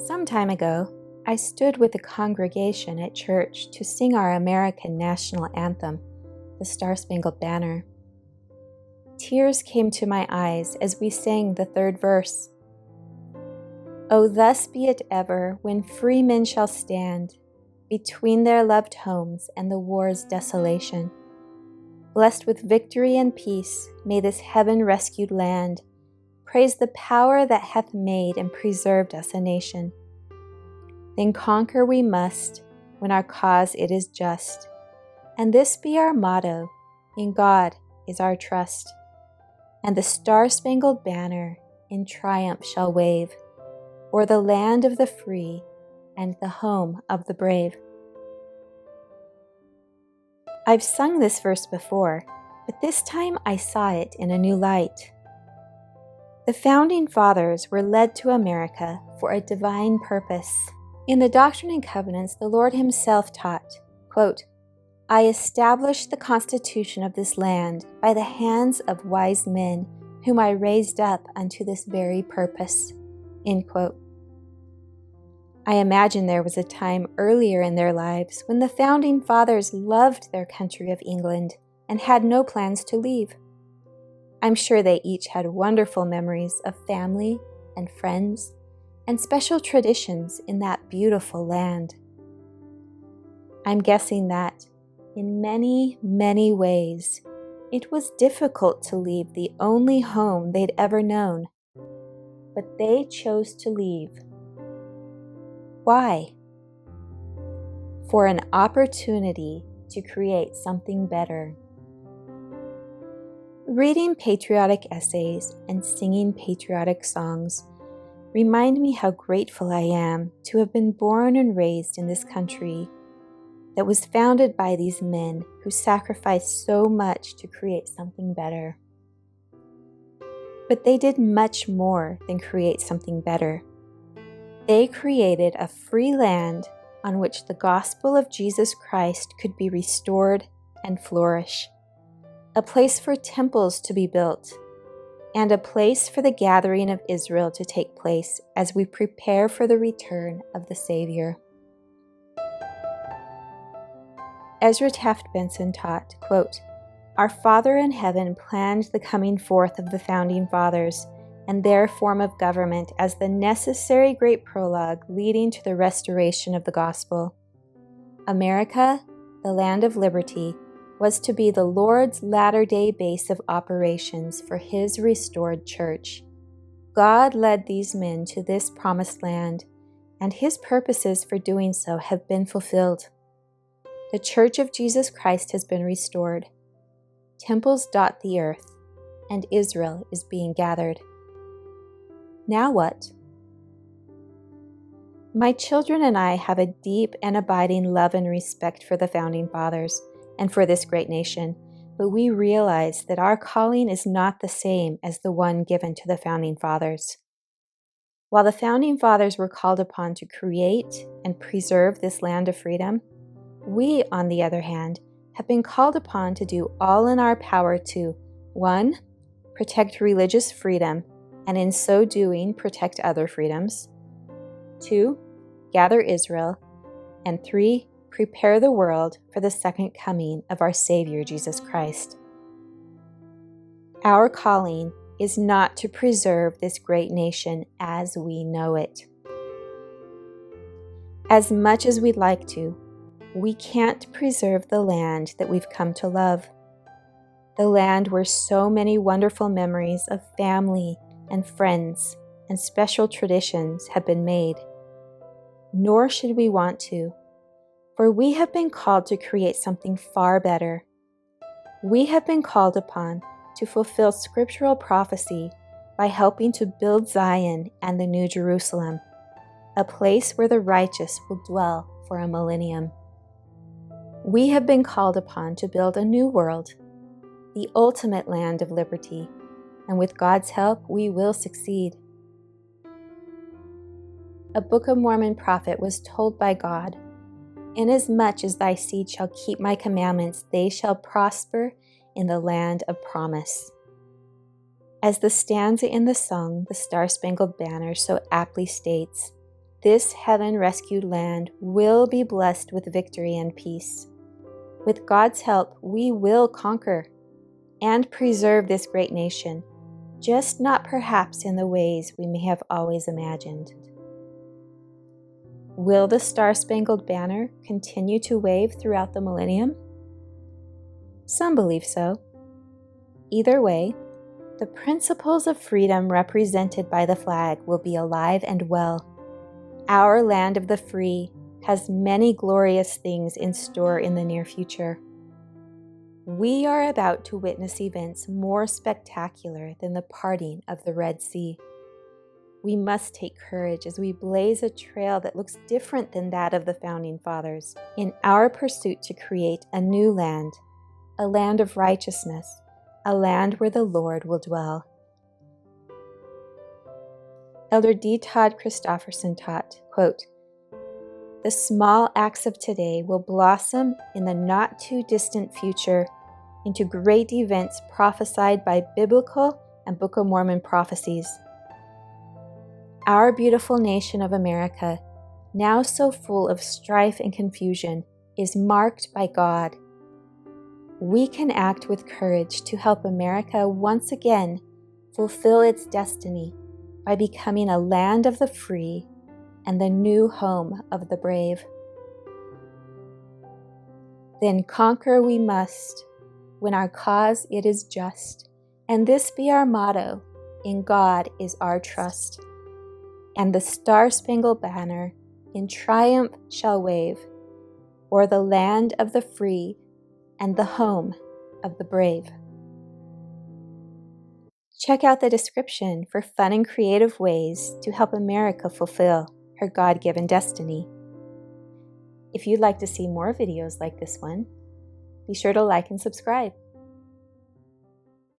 Some time ago, I stood with the congregation at church to sing our American national anthem, the Star-Spangled Banner. Tears came to my eyes as we sang the third verse. Oh, thus be it ever when free men shall stand between their loved homes and the war's desolation. Blessed with victory and peace, may this heaven-rescued land praise the power that hath made and preserved us a nation. Then conquer we must, when our cause it is just, and this be our motto, in God is our trust. And the Star-Spangled Banner in triumph shall wave o'er the land of the free and the home of the brave. I've sung this verse before, but this time I saw it in a new light. The Founding Fathers were led to America for a divine purpose. In the Doctrine and Covenants, the Lord himself taught, quote, I established the Constitution of this land by the hands of wise men whom I raised up unto this very purpose, end quote. I imagine there was a time earlier in their lives when the Founding Fathers loved their country of England and had no plans to leave. I'm sure they each had wonderful memories of family and friends and special traditions in that beautiful land. I'm guessing that, in many, many ways, it was difficult to leave the only home they'd ever known. But they chose to leave. Why? For an opportunity to create something better. Reading patriotic essays and singing patriotic songs remind me how grateful I am to have been born and raised in this country that was founded by these men who sacrificed so much to create something better. But they did much more than create something better. They created a free land on which the gospel of Jesus Christ could be restored and flourish, a place for temples to be built, and a place for the gathering of Israel to take place as we prepare for the return of the Savior. Ezra Taft Benson taught, quote, Our Father in heaven planned the coming forth of the Founding Fathers and their form of government as the necessary great prologue leading to the restoration of the gospel. America, the land of liberty, was to be the Lord's latter-day base of operations for his restored church. God led these men to this promised land, and his purposes for doing so have been fulfilled. The Church of Jesus Christ has been restored. Temples dot the earth, and Israel is being gathered. Now what? My children and I have a deep and abiding love and respect for the Founding Fathers and for this great nation, but we realize that our calling is not the same as the one given to the Founding Fathers. While the Founding Fathers were called upon to create and preserve this land of freedom, we, on the other hand, have been called upon to do all in our power to 1. Protect religious freedom, and in so doing, protect other freedoms. 2. Gather Israel. And 3. Prepare the world for the second coming of our Savior, Jesus Christ. Our calling is not to preserve this great nation as we know it. As much as we'd like to, we can't preserve the land that we've come to love. The land where so many wonderful memories of family and friends and special traditions have been made. Nor should we want to, for we have been called to create something far better. We have been called upon to fulfill scriptural prophecy by helping to build Zion and the New Jerusalem, a place where the righteous will dwell for a millennium. We have been called upon to build a new world, the ultimate land of liberty, and with God's help, we will succeed. A Book of Mormon prophet was told by God, Inasmuch as thy seed shall keep my commandments, they shall prosper in the land of promise. As the stanza in the song, The Star-Spangled Banner, so aptly states, this heaven-rescued land will be blessed with victory and peace. With God's help, we will conquer and preserve this great nation, just not perhaps in the ways we may have always imagined. Will the Star-Spangled Banner continue to wave throughout the millennium? Some believe so. Either way, the principles of freedom represented by the flag will be alive and well. Our land of the free has many glorious things in store in the near future. We are about to witness events more spectacular than the parting of the Red Sea. We must take courage as we blaze a trail that looks different than that of the Founding Fathers in our pursuit to create a new land, a land of righteousness, a land where the Lord will dwell. Elder D. Todd Christofferson taught, quote, "The small acts of today will blossom in the not-too-distant future into great events prophesied by biblical and Book of Mormon prophecies. Our beautiful nation of America, now so full of strife and confusion, is marked by God. We can act with courage to help America once again fulfill its destiny by becoming a land of the free and the new home of the brave. Then conquer we must, when our cause it is just, and this be our motto, in God is our trust. And the Star-Spangled Banner in triumph shall wave, o'er the land of the free and the home of the brave." Check out the description for fun and creative ways to help America fulfill her God-given destiny. If you'd like to see more videos like this one, be sure to like and subscribe.